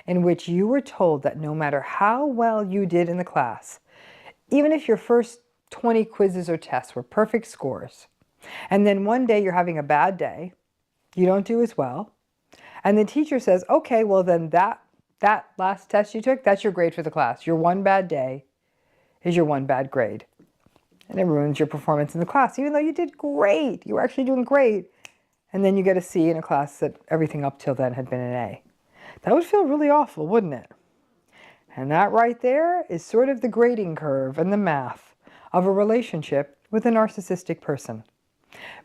in which you were told that no matter how well you did in the class, even if your first 20 quizzes or tests were perfect scores, and then one day you're having a bad day, you don't do as well, and the teacher says, okay, well then that last test you took, that's your grade for the class. Your one bad day is your one bad grade. And it ruins your performance in the class, even though you did great. You were actually doing great. And then you get a C in a class that everything up till then had been an A. That would feel really awful, wouldn't it? And that right there is sort of the grading curve and the math of a relationship with a narcissistic person.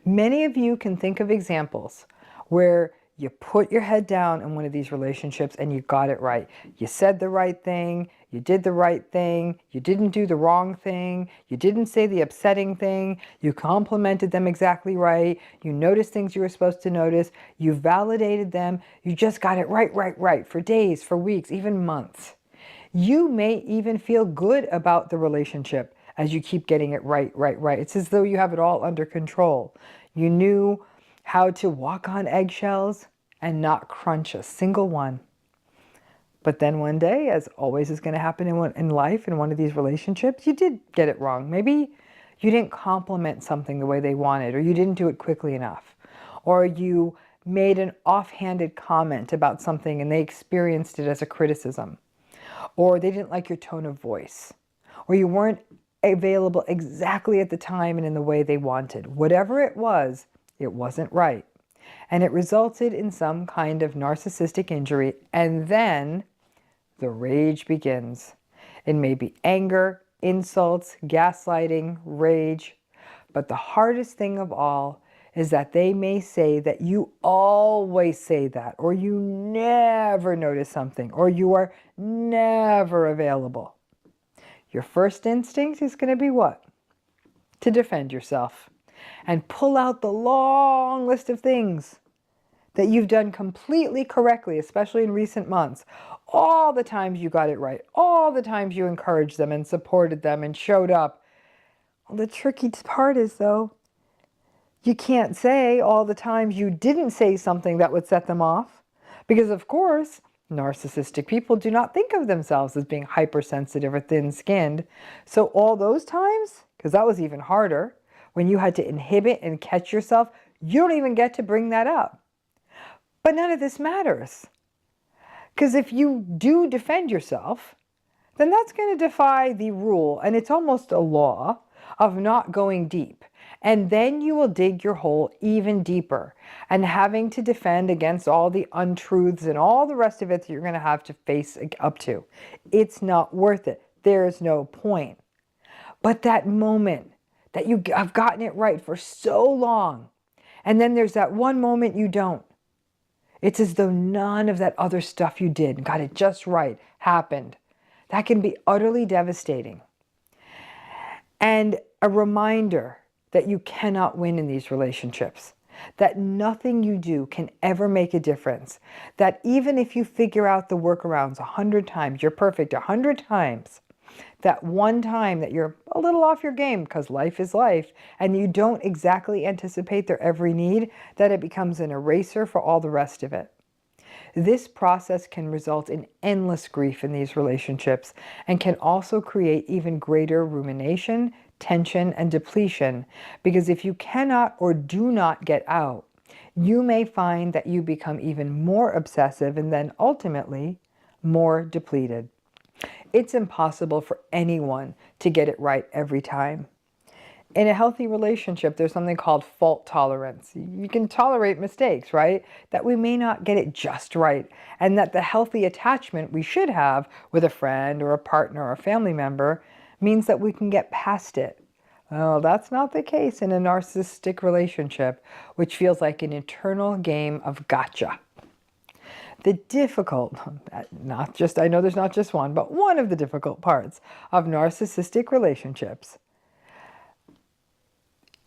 Many of you can think of examples where you put your head down in one of these relationships and you got it right. You said the right thing, you did the right thing, you didn't do the wrong thing, you didn't say the upsetting thing, you complimented them exactly right, you noticed things you were supposed to notice, you validated them, you just got it right for days, for weeks, even months. You may even feel good about the relationship as you keep getting it right. It's as though you have it all under control. You knew how to walk on eggshells and not crunch a single one. But then one day, as always is going to happen in life, in one of these relationships, you did get it wrong. Maybe you didn't compliment something the way they wanted, or you didn't do it quickly enough, or you made an offhanded comment about something and they experienced it as a criticism, or they didn't like your tone of voice, or you weren't available exactly at the time and in the way they wanted. Whatever it wasn't right. And it resulted in some kind of narcissistic injury, and then the rage begins. It may be anger, insults, gaslighting, rage, but the hardest thing of all is that they may say that you always say that, or you never notice something, or you are never available. Your first instinct is going to be what? To defend yourself and pull out the long list of things that you've done completely correctly, especially in recent months. All the times you got it right, all the times you encouraged them and supported them and showed up. Well, the tricky part is, though, you can't say all the times you didn't say something that would set them off. Because, of course, narcissistic people do not think of themselves as being hypersensitive or thin-skinned. So all those times, because that was even harder, when you had to inhibit and catch yourself, you don't even get to bring that up. But none of this matters. Because if you do defend yourself, then that's going to defy the rule, and it's almost a law, of not going deep. And then you will dig your hole even deeper and having to defend against all the untruths and all the rest of it that you're going to have to face up to. It's not worth it. There's no point. But that moment that you have gotten it right for so long, and then there's that one moment you don't. It's as though none of that other stuff you did and got it just right happened. That can be utterly devastating. And a reminder that you cannot win in these relationships. That nothing you do can ever make a difference. That even if you figure out the workarounds 100 times, you're perfect 100 times, that one time that you're a little off your game because life is life and you don't exactly anticipate their every need, that it becomes an eraser for all the rest of it. This process can result in endless grief in these relationships and can also create even greater rumination, tension, and depletion, because if you cannot or do not get out, you may find that you become even more obsessive and then ultimately more depleted. It's impossible for anyone to get it right every time. In a healthy relationship, there's something called fault tolerance. You can tolerate mistakes, right? That we may not get it just right, and that the healthy attachment we should have with a friend or a partner or a family member means that we can get past it. Well, that's not the case in a narcissistic relationship, which feels like an eternal game of gotcha. The difficult, I know there's not just one, but one of the difficult parts of narcissistic relationships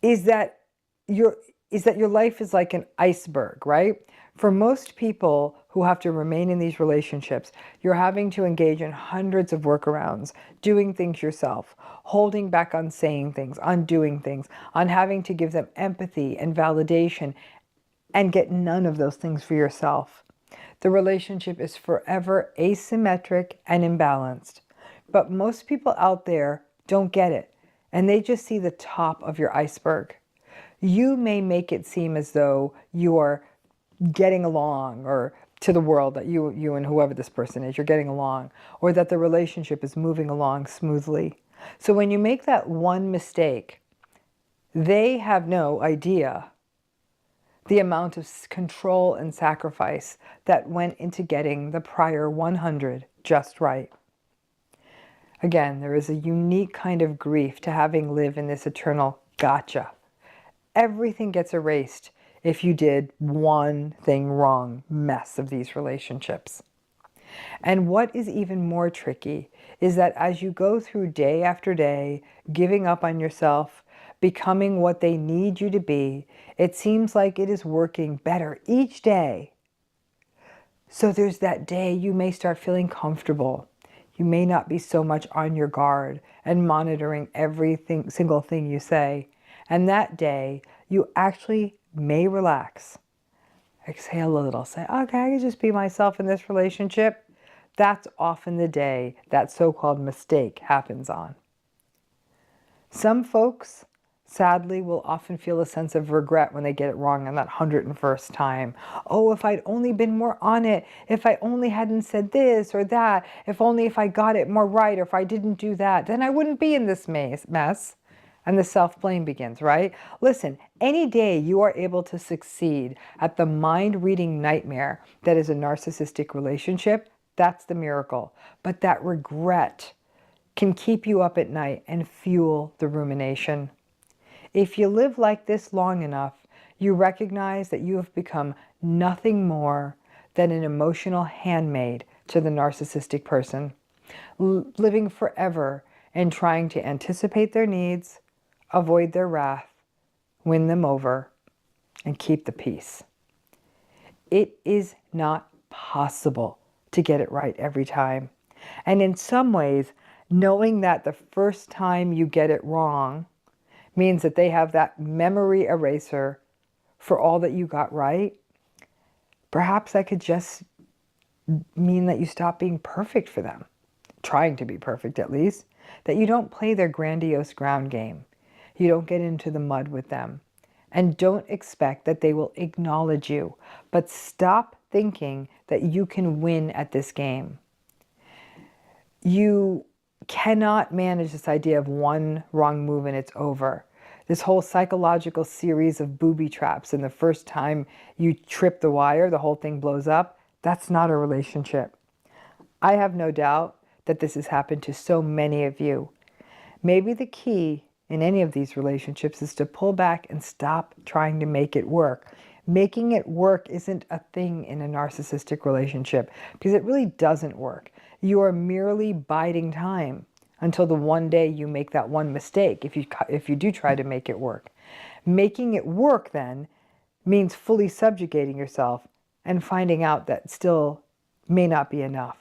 is that your life is like an iceberg, right? For most people who have to remain in these relationships, you're having to engage in hundreds of workarounds, doing things yourself, holding back on saying things, on doing things, on having to give them empathy and validation, and get none of those things for yourself. The relationship is forever asymmetric and imbalanced. But most people out there don't get it, and they just see the top of your iceberg. You may make it seem as though you're getting along, or to the world that you and whoever this person is, you're getting along, or that the relationship is moving along smoothly. So when you make that one mistake, they have no idea the amount of control and sacrifice that went into getting the prior 100 just right. Again, there is a unique kind of grief to having lived in this eternal gotcha. Everything gets erased if you did one thing wrong mess of these relationships. And what is even more tricky is that as you go through day after day, giving up on yourself, becoming what they need you to be, it seems like it is working better each day. So there's that day you may start feeling comfortable. You may not be so much on your guard and monitoring single thing you say. And that day, you actually may relax. Exhale a little. Say, okay, I can just be myself in this relationship. That's often the day that so-called mistake happens on. Some folks, sadly, will often feel a sense of regret when they get it wrong on that 101st time. Oh, if I'd only been more on it, if I only hadn't said this or that, if I got it more right, or if I didn't do that, then I wouldn't be in this mess. And the self-blame begins, right? Listen, any day you are able to succeed at the mind-reading nightmare that is a narcissistic relationship, that's the miracle. But that regret can keep you up at night and fuel the rumination. If you live like this long enough, you recognize that you have become nothing more than an emotional handmaid to the narcissistic person, living forever and trying to anticipate their needs, avoid their wrath, win them over, and keep the peace. It is not possible to get it right every time. And in some ways, knowing that the first time you get it wrong means that they have that memory eraser for all that you got right, perhaps that could just mean that you stop being perfect for them, trying to be perfect at least, that you don't play their grandiose ground game. You don't get into the mud with them. And don't expect that they will acknowledge you, but stop thinking that you can win at this game. You cannot manage this idea of one wrong move and it's over. This whole psychological series of booby traps, and the first time you trip the wire, the whole thing blows up. That's not a relationship. I have no doubt that this has happened to so many of you. Maybe the key in any of these relationships is to pull back and stop trying to make it work. Making it work isn't a thing in a narcissistic relationship because it really doesn't work. You are merely biding time until the one day you make that one mistake, if you do try to make it work. Making it work then means fully subjugating yourself and finding out that still may not be enough.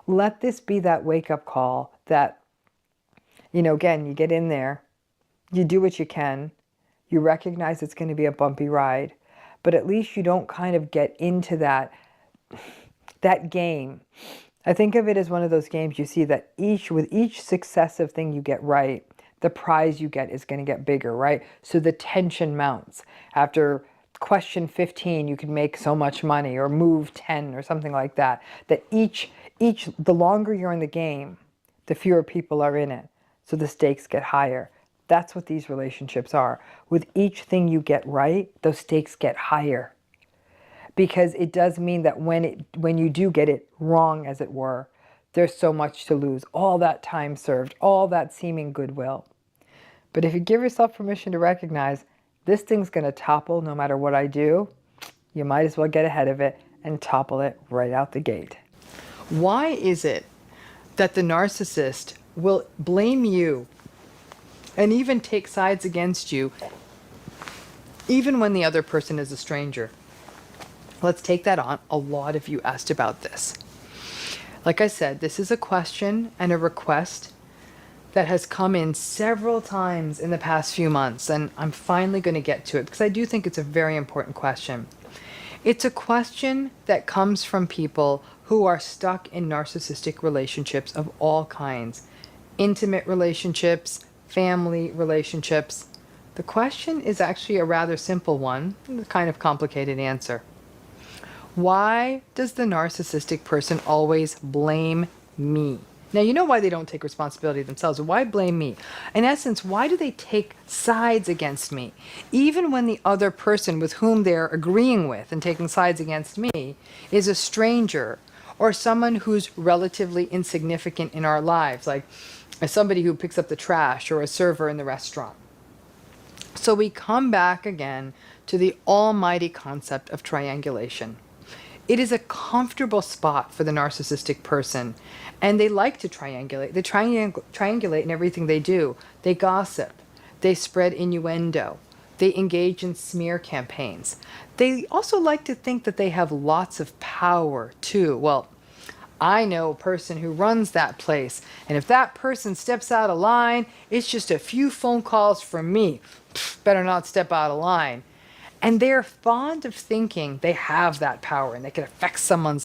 Let this be that wake-up call that, again, you get in there, you do what you can, you recognize it's going to be a bumpy ride, but at least you don't kind of get into that game. I think of it as one of those games you see that with each successive thing you get right, the prize you get is going to get bigger, right? So the tension mounts. After question 15, you can make so much money, or move 10 or something like that. That the longer you're in the game, the fewer people are in it. So the stakes get higher. That's what these relationships are. With each thing you get right, those stakes get higher. Because it does mean that when you do get it wrong, as it were, there's so much to lose. All that time served, all that seeming goodwill. But if you give yourself permission to recognize, this thing's going to topple no matter what I do, you might as well get ahead of it and topple it right out the gate. Why is it that the narcissist will blame you and even take sides against you, even when the other person is a stranger? Let's take that on. A lot of you asked about this. Like I said, this is a question and a request that has come in several times in the past few months, and I'm finally going to get to it because I do think it's a very important question. It's a question that comes from people who are stuck in narcissistic relationships of all kinds, intimate relationships, family relationships. The question is actually a rather simple one, with a kind of complicated answer. Why does the narcissistic person always blame me? Now, you know why they don't take responsibility themselves. Why blame me? In essence, why do they take sides against me? Even when the other person with whom they're agreeing with and taking sides against me is a stranger or someone who's relatively insignificant in our lives, like somebody who picks up the trash or a server in the restaurant. So we come back again to the almighty concept of triangulation. It is a comfortable spot for the narcissistic person, and they like to triangulate. They triangulate in everything they do. They gossip. They spread innuendo. They engage in smear campaigns. They also like to think that they have lots of power, too. Well, I know a person who runs that place, and if that person steps out of line, it's just a few phone calls from me. Better not step out of line. And they're fond of thinking they have that power and they can affect someone's